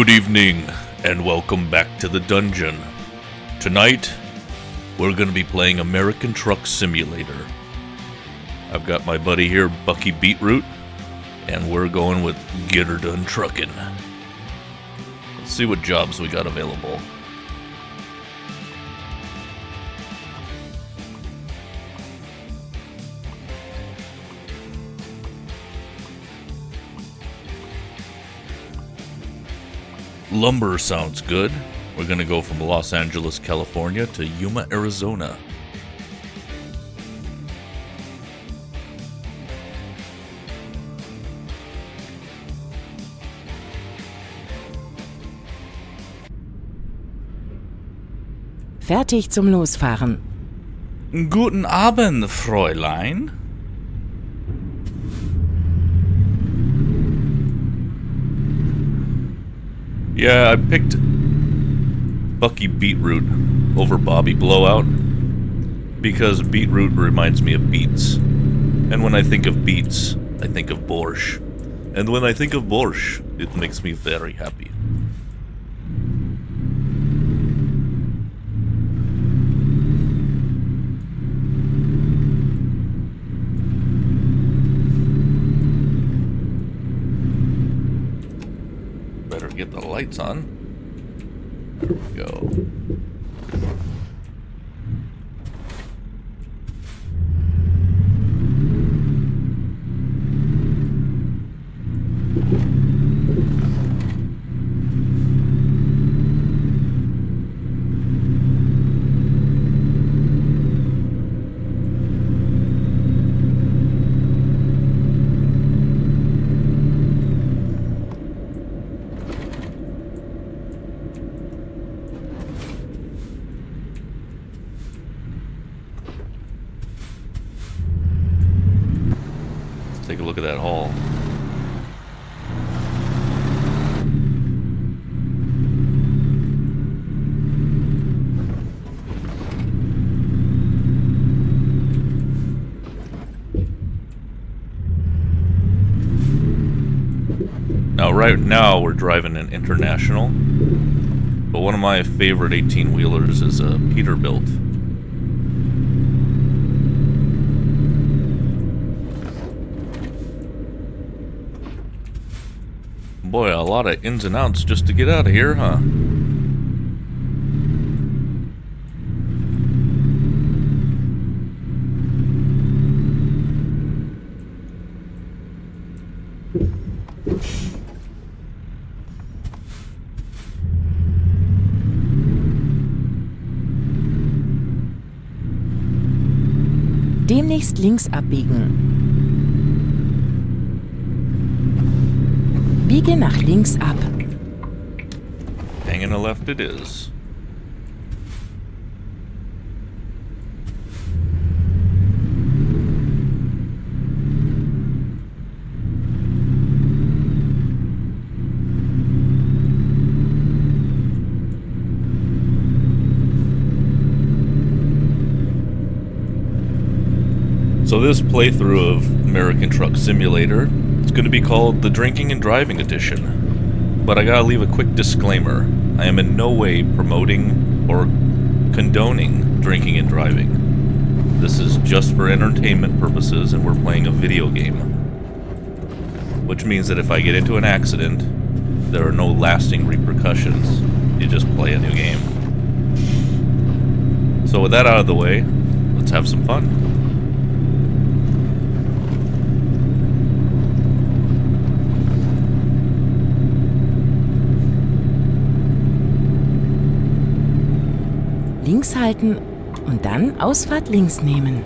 Good evening, and welcome back to the dungeon. Tonight, we're gonna be playing American Truck Simulator. I've got my buddy here, Bucky Beetroot, and we're going with Get Her Done Truckin'. Let's see what jobs we got available. Lumber sounds good. We're gonna go from Los Angeles, California to Yuma, Arizona. Fertig zum Losfahren. Guten Abend, Fräulein. Yeah, I picked Bucky Beetroot over Bobby Blowout because Beetroot reminds me of beets. And when I think of beets, I think of borscht. And when I think of borscht, it makes me very happy. Get the lights on. There we go. Take a look at that hall. Now, right now we're driving an International, but one of my favorite 18-wheelers is a Peterbilt. Boy, a lot of ins and outs just to get out of here, huh? Demnächst links abbiegen. Biege nach links ab. Hanging a left it is. So this playthrough of American Truck Simulator, it's going to be called the Drinking and Driving Edition. But I gotta leave a quick disclaimer. I am in no way promoting or condoning drinking and driving. This is just for entertainment purposes, and we're playing a video game. Which means that if I get into an accident, there are no lasting repercussions. You just play a new game. So with that out of the way, let's have some fun. Links halten und dann Ausfahrt links nehmen.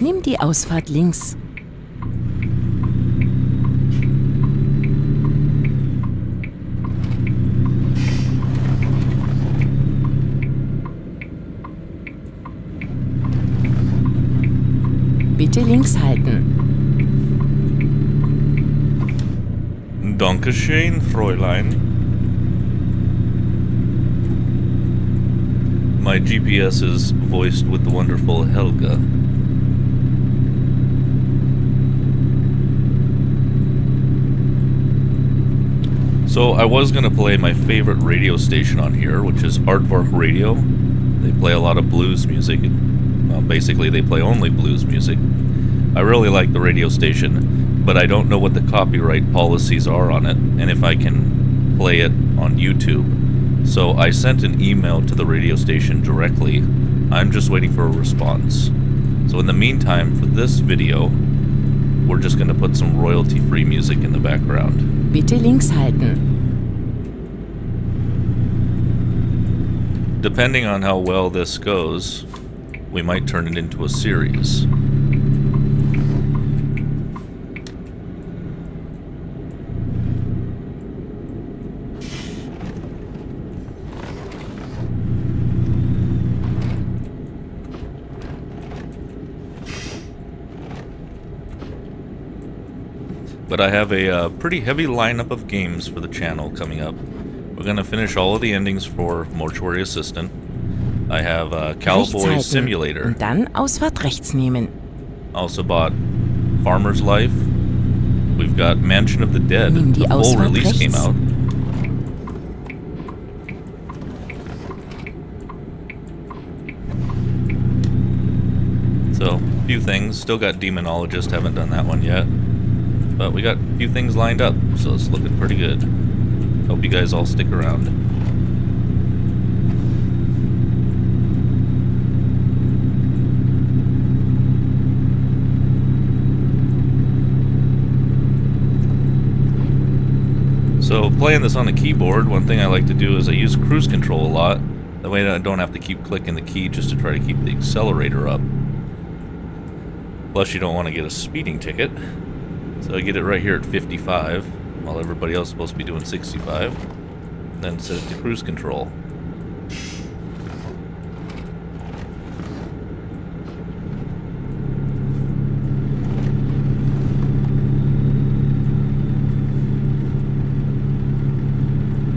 Nimm die Ausfahrt links. Bitte links halten. Dankeschön, Fräulein. My GPS is voiced with the wonderful Helga. So I was going to play my favorite radio station on here, which is Aardvark Radio. They play a lot of blues music. Well, basically they play only blues music. I really like the radio station, but I don't know what the copyright policies are on it, and if I can play it on YouTube. So I sent an email to the radio station directly. I'm just waiting for a response. So in the meantime, for this video, we're just going to put some royalty-free music in the background. Bitte links halten. Depending on how well this goes, we might turn it into a series. But I have a pretty heavy lineup of games for the channel coming up. We're going to finish all of the endings for Mortuary Assistant. I have Rechts Cowboy halten Simulator. und dann Ausfahrt rechts nehmen. Also bought Farmer's Life. We've got Mansion of the Dead. Nimm die The full Ausfahrt release came rechts. out. So, a few things. Still got Demonologist, haven't done that one yet. But we got a few things lined up, so it's looking pretty good. Hope you guys all stick around. So playing this on a keyboard, one thing I like to do is I use cruise control a lot. That way I don't have to keep clicking the key just to try to keep the accelerator up. Plus you don't want to get a speeding ticket. So I get it right here at 55, while everybody else is supposed to be doing 65. Then set it to cruise control.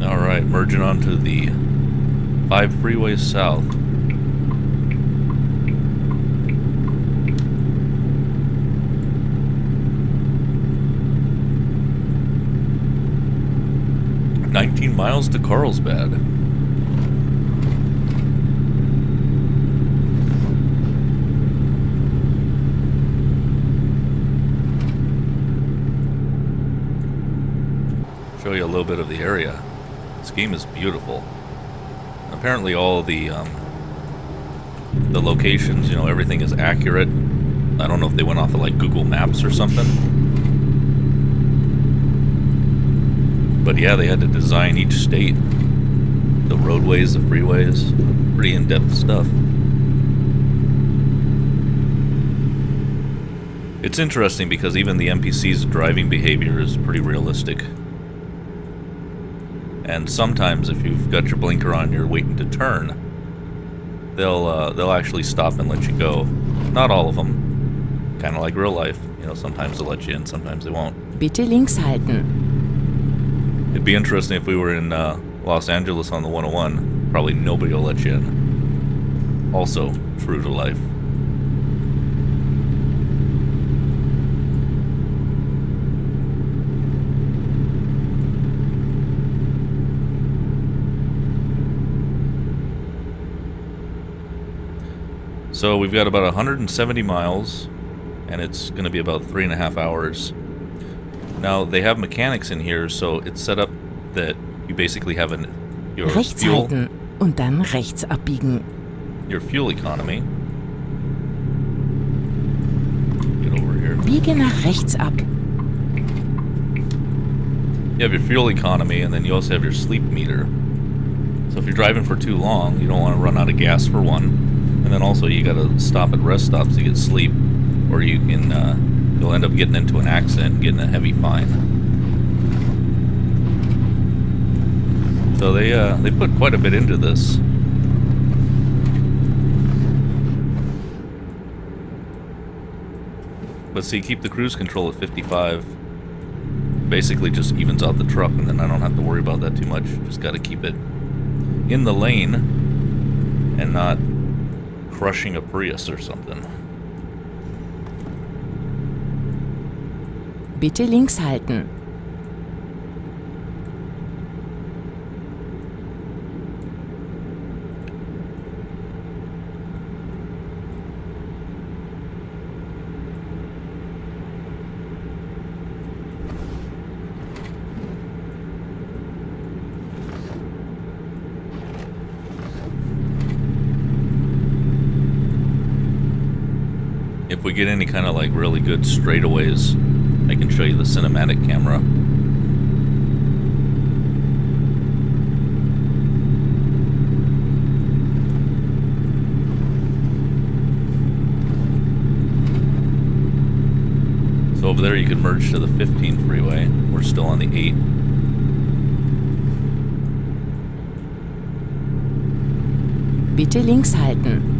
Alright, merging onto the 5 freeways south. "19 miles to Carlsbad." Show you a little bit of the area. This game is beautiful. Apparently all the locations, you know, everything is accurate. I don't know if they went off of like Google Maps or something. But yeah, they had to design each state. The roadways, the freeways. Pretty in-depth stuff. It's interesting because even the NPC's driving behavior is pretty realistic. And sometimes if you've got your blinker on, you're waiting to turn, they'll actually stop and let you go. Not all of them. Kind of like real life. You know, sometimes they'll let you in, sometimes they won't. Bitte links halten. It'd be interesting if we were in Los Angeles on the 101. Probably nobody will let you in. Also, true to life. So we've got about 170 miles, and it's going to be about 3.5 hours. Now, they have mechanics in here, so it's set up that you basically have your Rechts fuel, halten und dann rechts abbiegen. your fuel economy. Get over here. Biege nach rechts ab. You have your fuel economy, and then you also have your sleep meter. So if you're driving for too long, you don't want to run out of gas for one. And then also you got to stop at rest stops to get sleep, or you can you'll end up getting into an accident and getting a heavy fine. So they put quite a bit into this. But see, keep the cruise control at 55. Basically just evens out the truck, and then I don't have to worry about that too much. Just got to keep it in the lane and not crushing a Prius or something. Bitte links halten. If we get any kind of like really good straightaways, I can show you the cinematic camera. So over there you can merge to the 15 freeway. We're still on the 8. Bitte links halten.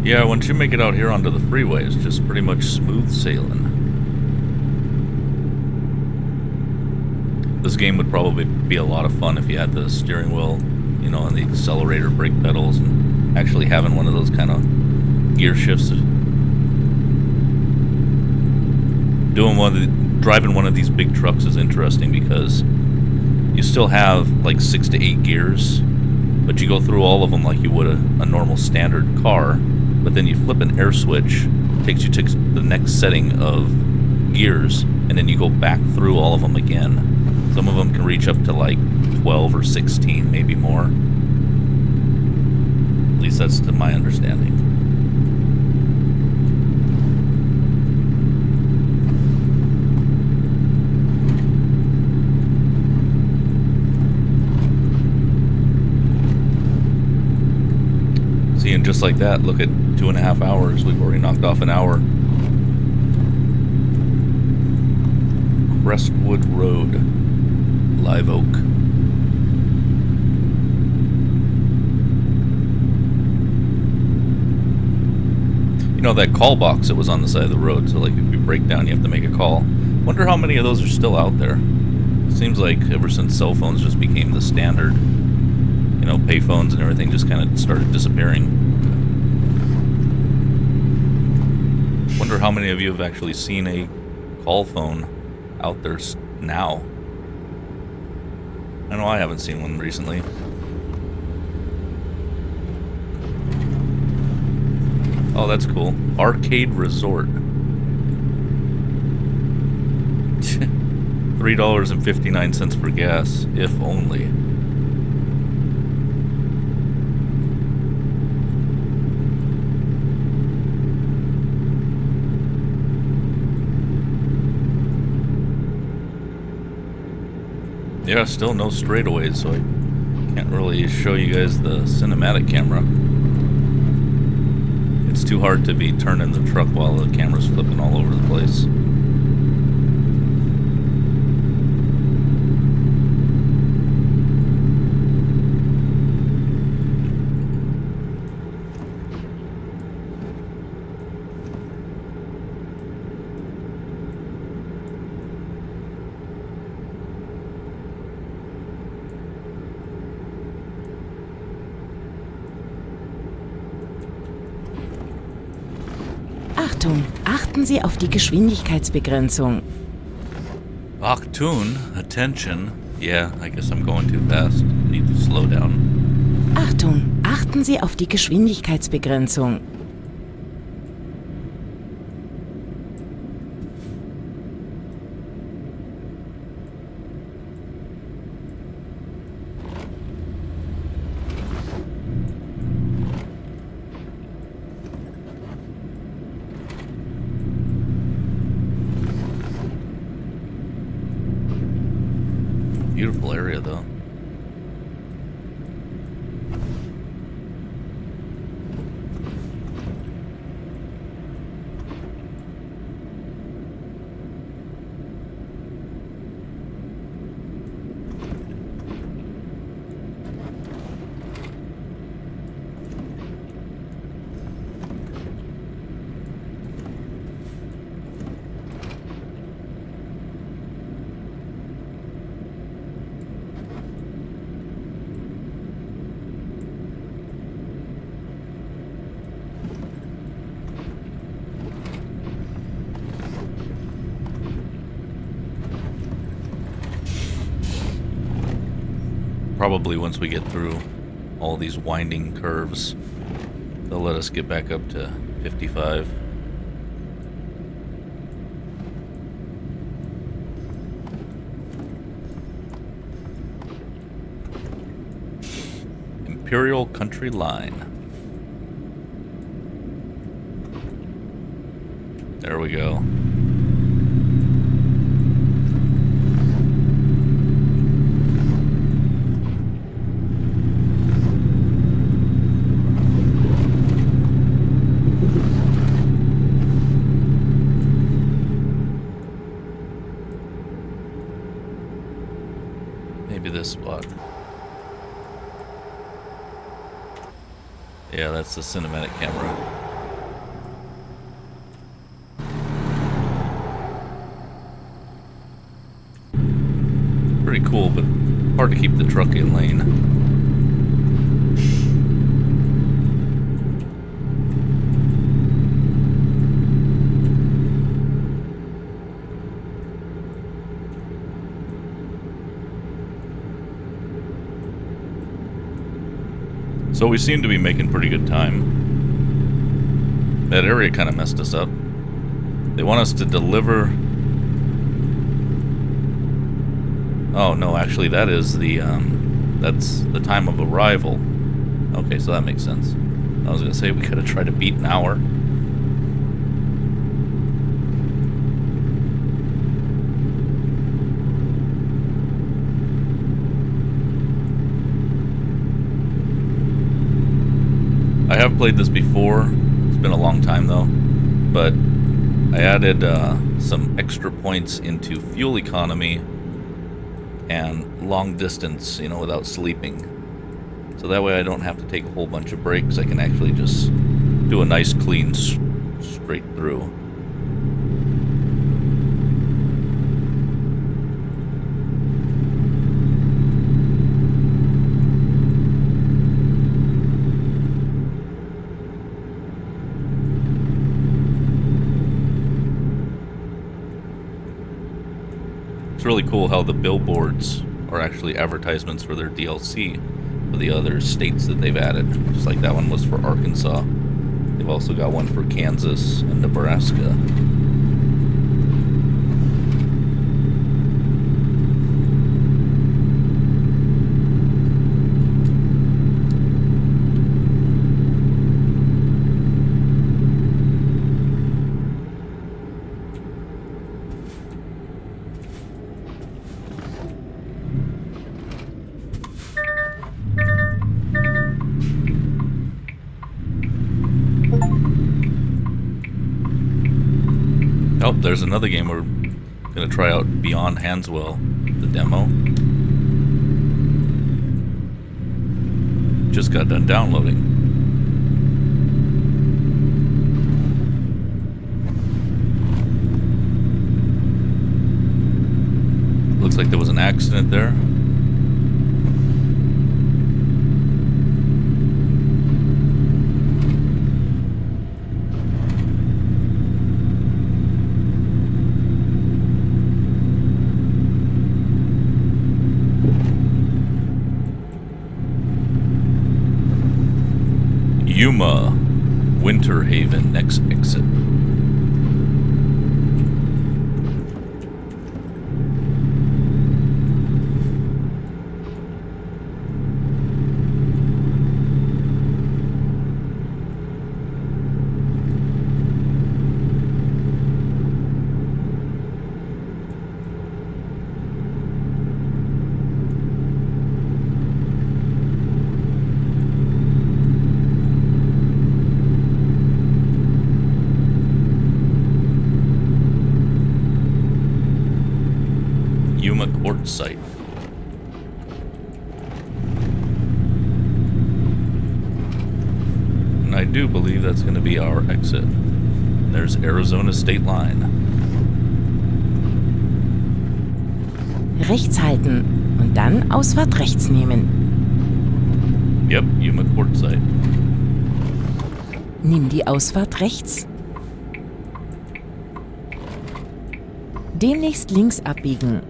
Yeah, once you make it out here onto the freeway, it's just pretty much smooth sailing. This game would probably be a lot of fun if you had the steering wheel, you know, and the accelerator, brake pedals, and actually having one of those kind of gear shifts. Driving one of these big trucks is interesting because you still have like 6 to 8 gears, but you go through all of them like you would a normal standard car. But then you flip an air switch, takes you to the next setting of gears, and then you go back through all of them again. Some of them can reach up to like 12 or 16, maybe more. At least that's to my understanding. See, and just like that, look at 2.5 hours. We've already knocked off an hour. Crestwood Road, Live Oak. You know, that call box that was on the side of the road, so like if you break down, you have to make a call. Wonder how many of those are still out there. Seems like ever since cell phones just became the standard, you know, payphones and everything just kind of started disappearing. Wonder how many of you have actually seen a call phone out there now. I know I haven't seen one recently. Oh, that's cool. Arcade Resort. $3.59 for gas, if only. Yeah, still no straightaways, so I can't really show you guys the cinematic camera. It's too hard to be turning the truck while the camera's flipping all over the place. Achtung, achten Sie auf die Geschwindigkeitsbegrenzung. Achtung, attention. Yeah, I guess I'm going too fast. Need to slow down. Achtung, achten Sie auf die Geschwindigkeitsbegrenzung. Beautiful area, though. Probably once we get through all these winding curves, they'll let us get back up to 55. Imperial Country Line. There we go. Maybe this spot. Yeah, that's the cinematic camera. Pretty cool, but hard to keep the truck in lane. So we seem to be making pretty good time. That area kind of messed us up. They want us to deliver... Oh, no, actually that is the, that's the time of arrival. Okay, so that makes sense. I was gonna say we could have tried to beat an hour. I have played this before. It's been a long time though, but I added some extra points into fuel economy and long distance, you know, without sleeping. So that way I don't have to take a whole bunch of breaks. I can actually just do a nice clean straight through. It's really cool how the billboards are actually advertisements for their DLC for the other states that they've added. Just like that one was for Arkansas. They've also got one for Kansas and Nebraska. Oh, there's another game we're gonna try out, Beyond Hanswell, the demo. Just got done downloading. Looks like there was an accident there. Yuma, Winter Haven, next exit. Yuma Quartz site. And I do believe that's going to be our exit. There's Arizona State Line. Rechts halten und dann Ausfahrt rechts nehmen. Yep, Yuma Quartz site. Nimm die Ausfahrt rechts. Demnächst links abbiegen.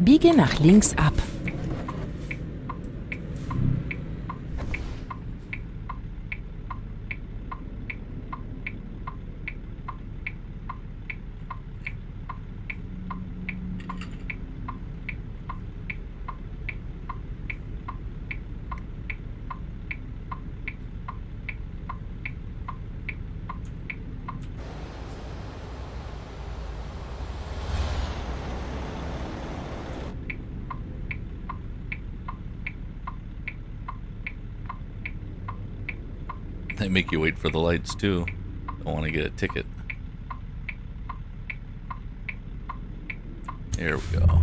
Biege nach links ab. They make you wait for the lights too. Don't want to get a ticket. Here we go.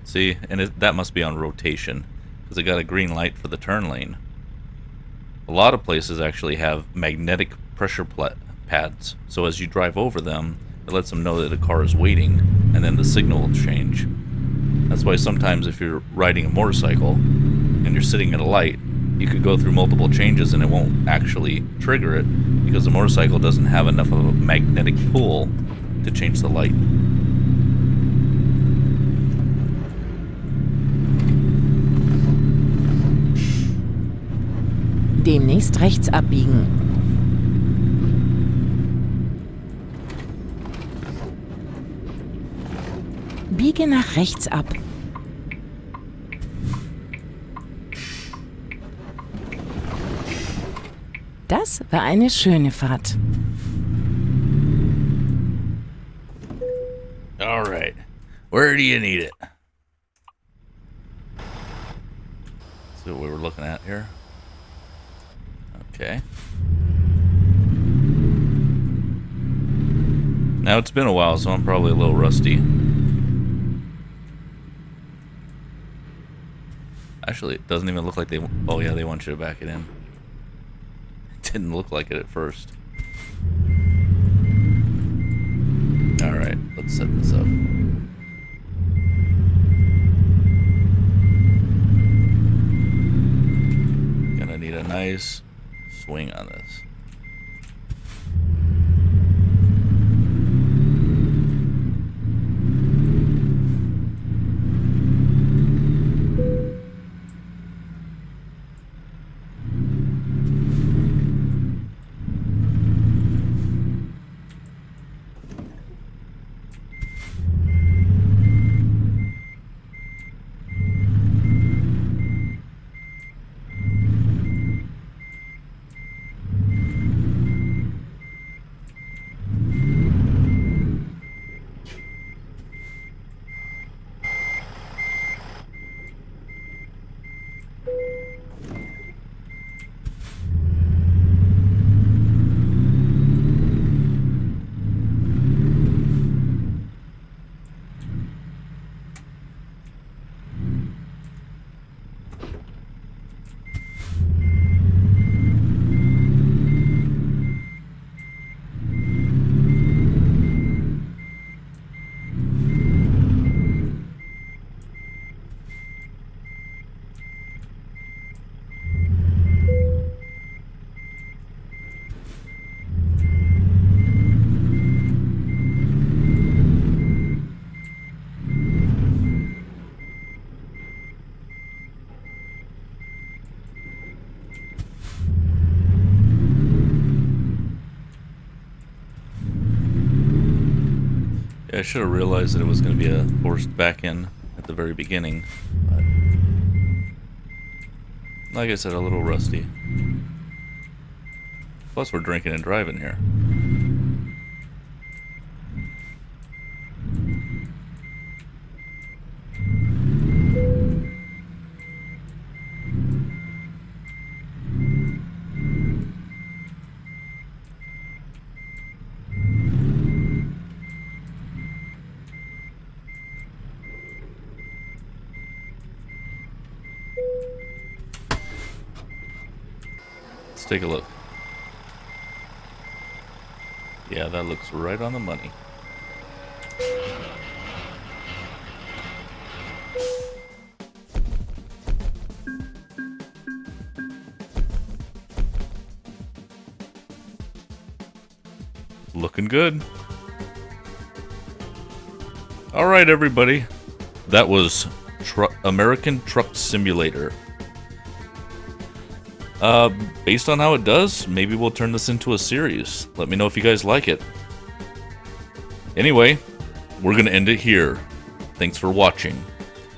See, and that must be on rotation, because it got a green light for the turn lane. A lot of places actually have magnetic pressure pads, so as you drive over them, it lets them know that a car is waiting, and then the signal will change. That's why sometimes if you're riding a motorcycle, and you're sitting at a light, you could go through multiple changes and it won't actually trigger it, because the motorcycle doesn't have enough of a magnetic pull to change the light. Demnächst rechts abbiegen. Biege nach rechts ab. Das war eine schöne Fahrt. All right. Where do you need it? See what we were looking at here. Okay. Now it's been a while, so I'm probably a little rusty. Actually, it doesn't even look like they... Oh yeah, they want you to back it in. It didn't look like it at first. Alright, let's set this up. Gonna need a nice swing on this. I should have realized that it was going to be a forced back in at the very beginning, but like I said, a little rusty. Plus we're drinking and driving here. Let's take a look. Yeah, that looks right on the money. Looking good. Alright, everybody. That was American Truck Simulator. Based on how it does, maybe we'll turn this into a series. Let me know if you guys like it. Anyway, we're gonna end it here. Thanks for watching.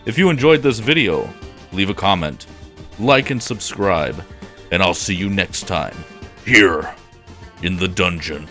If you enjoyed this video, leave a comment, like and subscribe, and I'll see you next time, here in the dungeon.